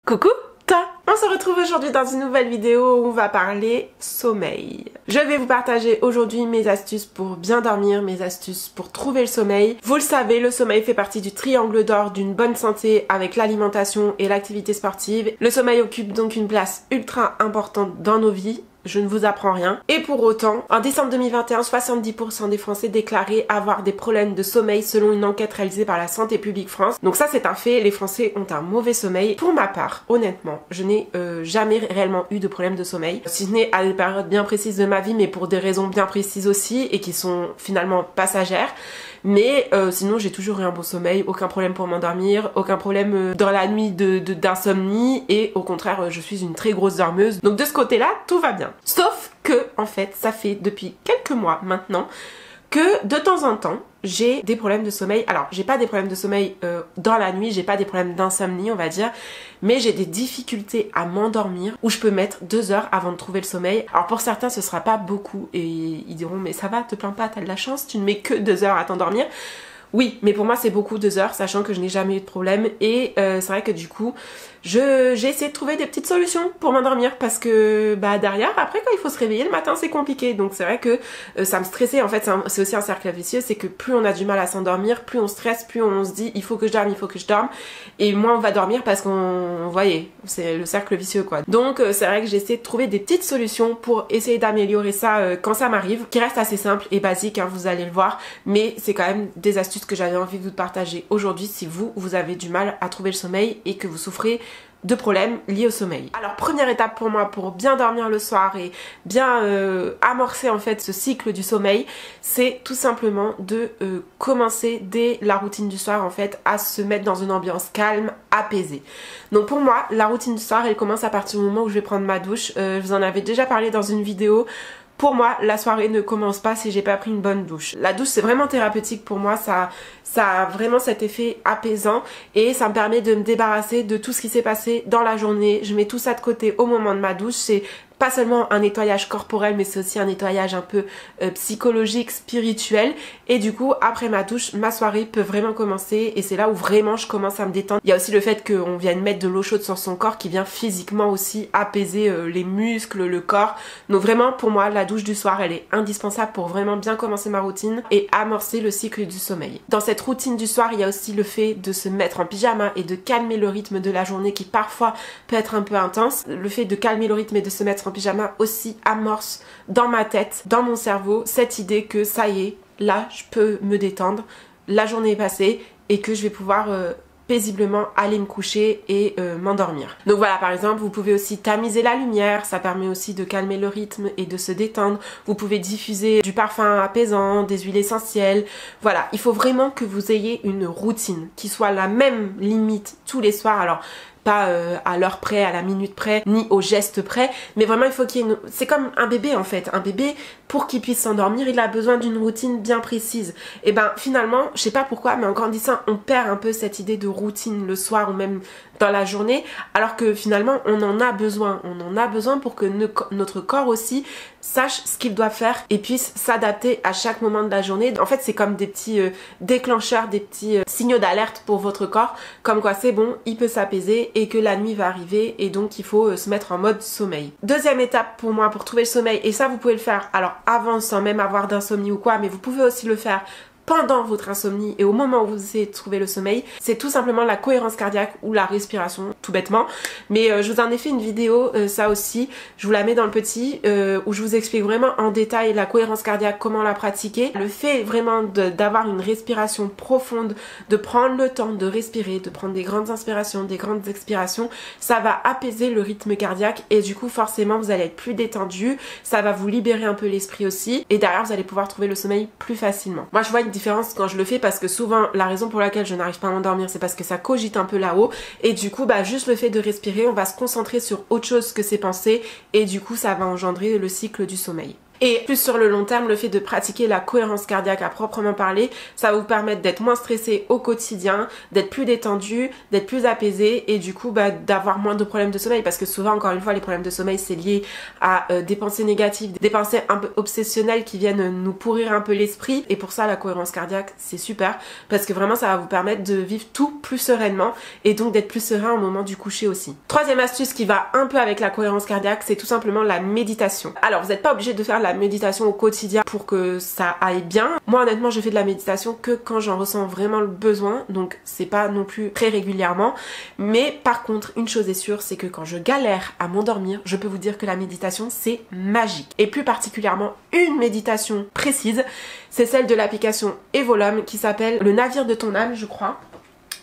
Coucou toi! On se retrouve aujourd'hui dans une nouvelle vidéo où on va parler sommeil. Je vais vous partager aujourd'hui mes astuces pour bien dormir, mes astuces pour trouver le sommeil. Vous le savez, le sommeil fait partie du triangle d'or d'une bonne santé avec l'alimentation et l'activité sportive. Le sommeil occupe donc une place ultra importante dans nos vies. Je ne vous apprends rien. Et pour autant, en décembre 2021, 70% des Français déclaraient avoir des problèmes de sommeil selon une enquête réalisée par la Santé publique France. Donc ça c'est un fait, les Français ont un mauvais sommeil. Pour ma part, honnêtement, je n'ai jamais réellement eu de problème de sommeil. Si ce n'est à des périodes bien précises de ma vie, mais pour des raisons bien précises aussi et qui sont finalement passagères. Mais sinon j'ai toujours eu un bon sommeil, aucun problème pour m'endormir, aucun problème dans la nuit d'insomnie et au contraire je suis une très grosse dormeuse. Donc de ce côté là tout va bien. Sauf que en fait ça fait depuis quelques mois maintenant que de temps en temps j'ai des problèmes de sommeil. Alors j'ai pas des problèmes de sommeil dans la nuit, j'ai pas des problèmes d'insomnie on va dire, mais j'ai des difficultés à m'endormir où je peux mettre 2 heures avant de trouver le sommeil. Alors pour certains ce sera pas beaucoup et ils diront mais ça va, te plains pas, t'as de la chance, tu ne mets que 2 heures à t'endormir. Oui, mais pour moi c'est beaucoup 2 heures, sachant que je n'ai jamais eu de problème et c'est vrai que du coup j'ai essayé de trouver des petites solutions pour m'endormir parce que bah derrière après quand il faut se réveiller le matin c'est compliqué, donc c'est vrai que ça me stressait en fait, c'est aussi un cercle vicieux, c'est que plus on a du mal à s'endormir, plus on stresse, plus on se dit il faut que je dorme, il faut que je dorme et moins on va dormir parce qu'on, voyez, c'est le cercle vicieux quoi. Donc c'est vrai que j'ai essayé de trouver des petites solutions pour essayer d'améliorer ça quand ça m'arrive, qui reste assez simple et basique hein, vous allez le voir, mais c'est quand même des astuces que j'avais envie de vous partager aujourd'hui si vous avez du mal à trouver le sommeil et que vous souffrez de problèmes liés au sommeil. Alors première étape pour moi pour bien dormir le soir et bien amorcer en fait ce cycle du sommeil, c'est tout simplement de commencer dès la routine du soir en fait à se mettre dans une ambiance calme, apaisée. Donc pour moi la routine du soir elle commence à partir du moment où je vais prendre ma douche. Je vous en avais déjà parlé dans une vidéo. Pour moi, la soirée ne commence pas si j'ai pas pris une bonne douche. La douche, c'est vraiment thérapeutique pour moi, ça a vraiment cet effet apaisant et ça me permet de me débarrasser de tout ce qui s'est passé dans la journée. Je mets tout ça de côté au moment de ma douche, c'est pas seulement un nettoyage corporel mais c'est aussi un nettoyage un peu psychologique, spirituel et du coup après ma douche, ma soirée peut vraiment commencer et c'est là où vraiment je commence à me détendre. Il y a aussi le fait qu'on vienne mettre de l'eau chaude sur son corps qui vient physiquement aussi apaiser les muscles, le corps. Donc vraiment pour moi la douche du soir elle est indispensable pour vraiment bien commencer ma routine et amorcer le cycle du sommeil. Dans cette routine du soir il y a aussi le fait de se mettre en pyjama et de calmer le rythme de la journée qui parfois peut être un peu intense. Le fait de calmer le rythme et de se mettre en pyjama aussi amorce dans ma tête, dans mon cerveau, cette idée que ça y est, là je peux me détendre, la journée est passée et que je vais pouvoir paisiblement aller me coucher et m'endormir. Donc voilà, par exemple, vous pouvez aussi tamiser la lumière, ça permet aussi de calmer le rythme et de se détendre. Vous pouvez diffuser du parfum apaisant, des huiles essentielles. Voilà, il faut vraiment que vous ayez une routine qui soit la même limite tous les soirs. Alors pas à l'heure près, à la minute près, ni au geste près, mais vraiment il faut qu'il y ait une... C'est comme un bébé en fait, un bébé pour qu'il puisse s'endormir, il a besoin d'une routine bien précise. Et ben finalement, je sais pas pourquoi, mais en grandissant, on perd un peu cette idée de routine le soir ou même dans la journée, alors que finalement on en a besoin pour que notre corps aussi sache ce qu'il doit faire et puisse s'adapter à chaque moment de la journée. En fait c'est comme des petits déclencheurs, des petits signaux d'alerte pour votre corps, comme quoi c'est bon, il peut s'apaiser et que la nuit va arriver et donc il faut se mettre en mode sommeil. Deuxième étape pour moi pour trouver le sommeil, et ça vous pouvez le faire alors avant sans même avoir d'insomnie ou quoi, mais vous pouvez aussi le faire pendant votre insomnie et au moment où vous essayez de trouver le sommeil, c'est tout simplement la cohérence cardiaque ou la respiration, tout bêtement. Mais je vous en ai fait une vidéo, ça aussi, je vous la mets dans le petit, où je vous explique vraiment en détail la cohérence cardiaque, comment la pratiquer. Le fait vraiment d'avoir une respiration profonde, de prendre le temps de respirer, de prendre des grandes inspirations, des grandes expirations, ça va apaiser le rythme cardiaque et du coup forcément vous allez être plus détendu, ça va vous libérer un peu l'esprit aussi et derrière vous allez pouvoir trouver le sommeil plus facilement. Moi je vois une différence quand je le fais parce que souvent la raison pour laquelle je n'arrive pas à m'endormir c'est parce que ça cogite un peu là-haut et du coup bah juste le fait de respirer, on va se concentrer sur autre chose que ses pensées et du coup ça va engendrer le cycle du sommeil. Et plus sur le long terme, le fait de pratiquer la cohérence cardiaque à proprement parler, ça va vous permettre d'être moins stressé au quotidien, d'être plus détendu, d'être plus apaisé et du coup d'avoir moins de problèmes de sommeil, parce que souvent, encore une fois, les problèmes de sommeil c'est lié à des pensées négatives, des pensées un peu obsessionnelles qui viennent nous pourrir un peu l'esprit, et pour ça la cohérence cardiaque c'est super, parce que vraiment ça va vous permettre de vivre tout plus sereinement et donc d'être plus serein au moment du coucher aussi. Troisième astuce qui va un peu avec la cohérence cardiaque, c'est tout simplement la méditation. Alors vous n'êtes pas obligé de faire de la méditation au quotidien pour que ça aille bien. Moi honnêtement je fais de la méditation que quand j'en ressens vraiment le besoin, donc c'est pas non plus très régulièrement, mais par contre une chose est sûre, c'est que quand je galère à m'endormir, je peux vous dire que la méditation c'est magique. Et plus particulièrement une méditation précise, c'est celle de l'application Evolum qui s'appelle le navire de ton âme, je crois.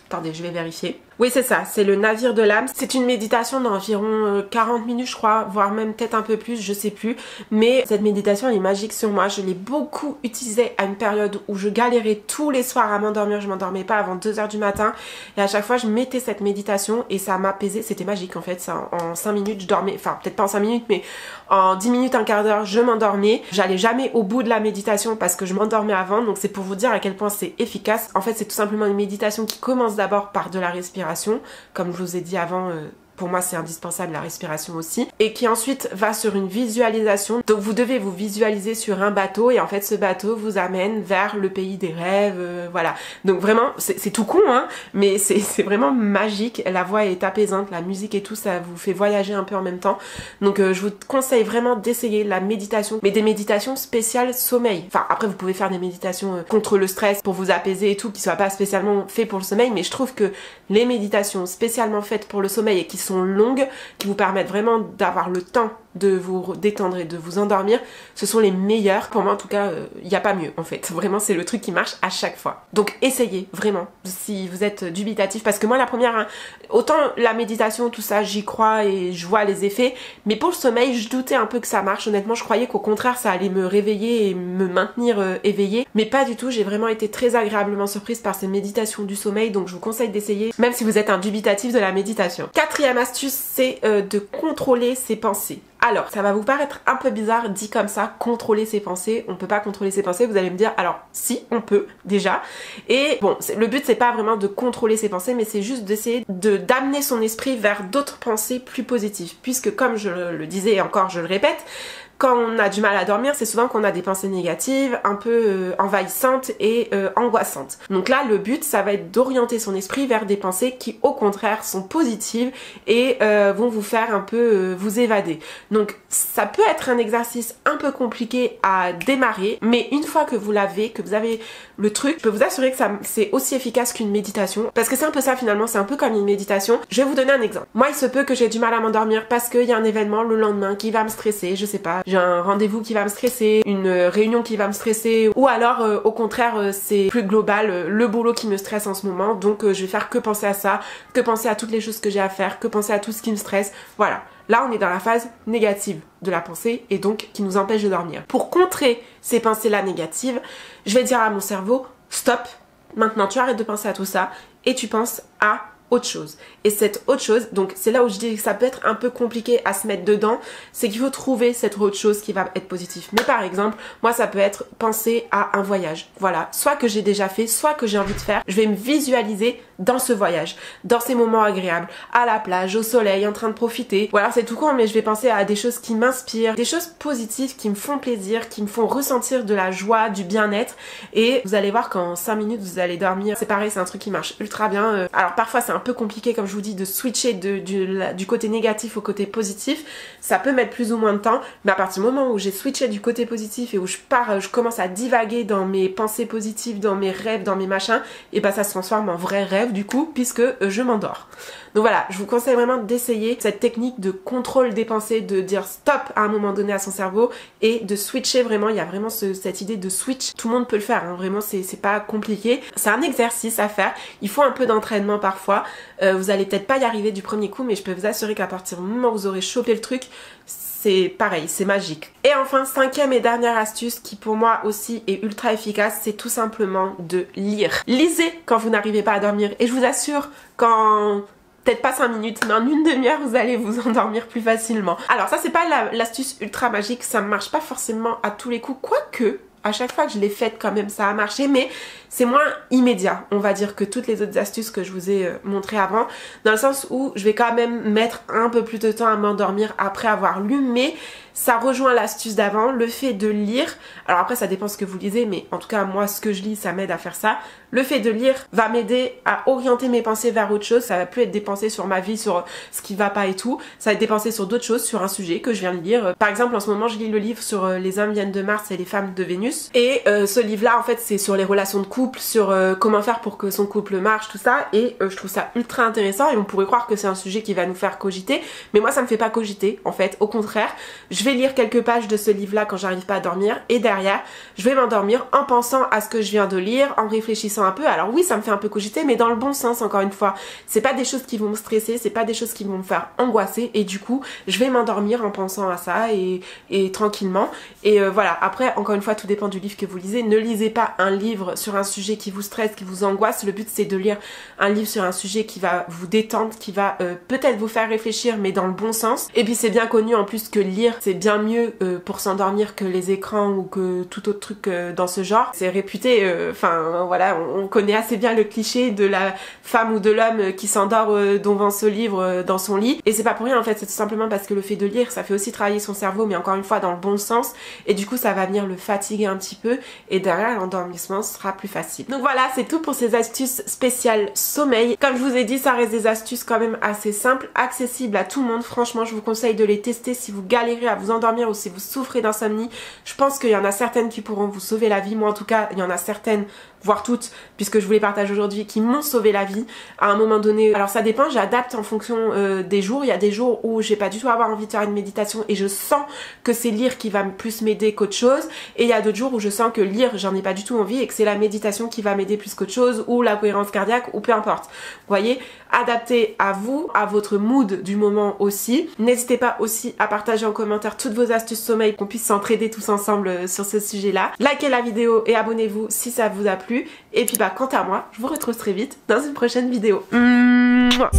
Attendez, je vais vérifier. Oui, c'est ça, c'est le navire de l'âme. C'est une méditation d'environ 40 minutes, je crois, voire même peut-être un peu plus, je sais plus. Mais cette méditation, elle est magique sur moi. Je l'ai beaucoup utilisée à une période où je galérais tous les soirs à m'endormir. Je m'endormais pas avant 2 h du matin. Et à chaque fois, je mettais cette méditation et ça m'apaisait. C'était magique, en fait. Ça, en 5 minutes, je dormais. Enfin, peut-être pas en 5 minutes, mais en 10 minutes, un quart d'heure, je m'endormais. J'allais jamais au bout de la méditation parce que je m'endormais avant. Donc, c'est pour vous dire à quel point c'est efficace. En fait, c'est tout simplement une méditation qui commence d'abord par de la respiration. Comme je vous ai dit avant, pour moi c'est indispensable la respiration aussi, et qui ensuite va sur une visualisation. Donc vous devez vous visualiser sur un bateau et en fait ce bateau vous amène vers le pays des rêves, voilà. Donc vraiment c'est tout con hein, mais c'est vraiment magique, la voix est apaisante, la musique et tout ça vous fait voyager un peu en même temps. Donc je vous conseille vraiment d'essayer la méditation, mais des méditations spéciales sommeil. Enfin après vous pouvez faire des méditations contre le stress pour vous apaiser et tout, qui soient pas spécialement fait pour le sommeil, mais je trouve que les méditations spécialement faites pour le sommeil et qui sont longues, qui vous permettent vraiment d'avoir le temps de vous détendre et de vous endormir, ce sont les meilleurs. Pour moi en tout cas, il n'y a pas mieux en fait. Vraiment c'est le truc qui marche à chaque fois. Donc essayez vraiment si vous êtes dubitatif, parce que moi la première, hein, autant la méditation tout ça j'y crois et je vois les effets, mais pour le sommeil je doutais un peu que ça marche. Honnêtement je croyais qu'au contraire ça allait me réveiller et me maintenir éveillée, mais pas du tout. J'ai vraiment été très agréablement surprise par ces méditations du sommeil, donc je vous conseille d'essayer même si vous êtes un dubitatif de la méditation. Quatrième astuce, c'est de contrôler ses pensées. Alors, ça va vous paraître un peu bizarre dit comme ça, contrôler ses pensées. On peut pas contrôler ses pensées, vous allez me dire, alors si, on peut déjà. Et bon, le but c'est pas vraiment de contrôler ses pensées, mais c'est juste d'essayer d'amener son esprit vers d'autres pensées plus positives. Puisque comme je le disais et encore je le répète, quand on a du mal à dormir, c'est souvent qu'on a des pensées négatives, un peu envahissantes et angoissantes. Donc là, le but, ça va être d'orienter son esprit vers des pensées qui, au contraire, sont positives et vont vous faire un peu vous évader. Donc ça peut être un exercice un peu compliqué à démarrer, mais une fois que vous l'avez, que vous avez le truc, je peux vous assurer que c'est aussi efficace qu'une méditation, parce que c'est un peu ça finalement, c'est un peu comme une méditation. Je vais vous donner un exemple. Moi, il se peut que j'ai du mal à m'endormir parce qu'il y a un événement le lendemain qui va me stresser, je sais pas, j'ai un rendez-vous qui va me stresser, une réunion qui va me stresser, ou alors au contraire c'est plus global, le boulot qui me stresse en ce moment, donc je vais faire que penser à ça, que penser à toutes les choses que j'ai à faire, que penser à tout ce qui me stresse, voilà. Là on est dans la phase négative de la pensée et donc qui nous empêche de dormir. Pour contrer ces pensées-là négatives, je vais dire à mon cerveau, stop, maintenant tu arrêtes de penser à tout ça et tu penses à autre chose. Et cette autre chose, donc c'est là où je dis que ça peut être un peu compliqué à se mettre dedans, c'est qu'il faut trouver cette autre chose qui va être positive. Mais par exemple, moi ça peut être penser à un voyage. Voilà, soit que j'ai déjà fait, soit que j'ai envie de faire. Je vais me visualiser dans ce voyage, dans ces moments agréables, à la plage, au soleil, en train de profiter. Ou alors c'est tout con, mais je vais penser à des choses qui m'inspirent, des choses positives qui me font plaisir, qui me font ressentir de la joie, du bien-être. Et vous allez voir qu'en 5 minutes vous allez dormir. C'est pareil, c'est un truc qui marche ultra bien. Alors parfois c'est un peu compliqué, comme je vous dis, de switcher du côté négatif au côté positif. Ça peut mettre plus ou moins de temps, mais à partir du moment où j'ai switché du côté positif et où je commence à divaguer dans mes pensées positives, dans mes rêves, dans mes machins, et ben ça se transforme en vrai rêve du coup, puisque je m'endors. Donc voilà, je vous conseille vraiment d'essayer cette technique de contrôle des pensées, de dire stop à un moment donné à son cerveau et de switcher vraiment. Il y a vraiment cette idée de switch, tout le monde peut le faire, hein. Vraiment c'est pas compliqué. C'est un exercice à faire, il faut un peu d'entraînement parfois. Vous allez peut-être pas y arriver du premier coup, mais je peux vous assurer qu'à partir du moment où vous aurez chopé le truc, c'est pareil, c'est magique. Et enfin, cinquième et dernière astuce qui pour moi aussi est ultra efficace, c'est tout simplement de lire. Lisez quand vous n'arrivez pas à dormir et je vous assure, quand peut-être pas 5 minutes, mais en une demi-heure vous allez vous endormir plus facilement. Alors ça c'est pas l'astuce ultra magique, ça ne marche pas forcément à tous les coups, quoique à chaque fois que je l'ai faite quand même ça a marché, mais c'est moins immédiat, on va dire, que toutes les autres astuces que je vous ai montrées avant, dans le sens où je vais quand même mettre un peu plus de temps à m'endormir après avoir lu, mais ça rejoint l'astuce d'avant, le fait de lire. Alors après ça dépend ce que vous lisez, mais en tout cas moi ce que je lis ça m'aide à faire ça. Le fait de lire va m'aider à orienter mes pensées vers autre chose, ça va plus être des pensées sur ma vie, sur ce qui va pas et tout, ça va être des pensées sur d'autres choses, sur un sujet que je viens de lire. Par exemple en ce moment je lis le livre sur les hommes viennent de Mars et les femmes de Vénus, et ce livre là en fait c'est sur les relations de couple, sur comment faire pour que son couple marche, tout ça, et je trouve ça ultra intéressant, et on pourrait croire que c'est un sujet qui va nous faire cogiter, mais moi ça me fait pas cogiter en fait, au contraire, je vais lire quelques pages de ce livre là quand j'arrive pas à dormir, et derrière je vais m'endormir en pensant à ce que je viens de lire, en réfléchissant un peu. Alors oui ça me fait un peu cogiter, mais dans le bon sens, encore une fois, c'est pas des choses qui vont me stresser, c'est pas des choses qui vont me faire angoisser, et du coup je vais m'endormir en pensant à ça et tranquillement, et voilà. Après encore une fois tout dépend du livre que vous lisez, ne lisez pas un livre sur un sujet qui vous stresse, qui vous angoisse, le but c'est de lire un livre sur un sujet qui va vous détendre, qui va peut-être vous faire réfléchir mais dans le bon sens, et puis c'est bien connu en plus que lire c'est bien mieux pour s'endormir que les écrans ou que tout autre truc dans ce genre. C'est réputé, enfin voilà, on connaît assez bien le cliché de la femme ou de l'homme qui s'endort devant ce livre dans son lit, et c'est pas pour rien en fait, c'est tout simplement parce que le fait de lire ça fait aussi travailler son cerveau, mais encore une fois dans le bon sens, et du coup ça va venir le fatiguer un petit peu, et derrière l'endormissement sera plus facile. Donc voilà, c'est tout pour ces astuces spéciales sommeil. Comme je vous ai dit, ça reste des astuces quand même assez simples, accessibles à tout le monde. Franchement je vous conseille de les tester si vous galérez à vous endormir ou si vous souffrez d'insomnie. Je pense qu'il y en a certaines qui pourront vous sauver la vie. Moi en tout cas il y en a certaines, voire toutes, puisque je vous les partage aujourd'hui, qui m'ont sauvé la vie à un moment donné. Alors ça dépend, j'adapte en fonction des jours. Il y a des jours où j'ai pas du tout avoir envie de faire une méditation et je sens que c'est lire qui va plus m'aider qu'autre chose, et il y a d'autres jours où je sens que lire j'en ai pas du tout envie et que c'est la méditation qui va m'aider plus qu'autre chose, ou la cohérence cardiaque, ou peu importe. Vous voyez, adaptez à vous, à votre mood du moment aussi. N'hésitez pas aussi à partager en commentaire toutes vos astuces sommeil, qu'on puisse s'entraider tous ensemble sur ce sujet là. Likez la vidéo et abonnez-vous si ça vous a plu, et puis bah quant à moi je vous retrouve très vite dans une prochaine vidéo. Mouah.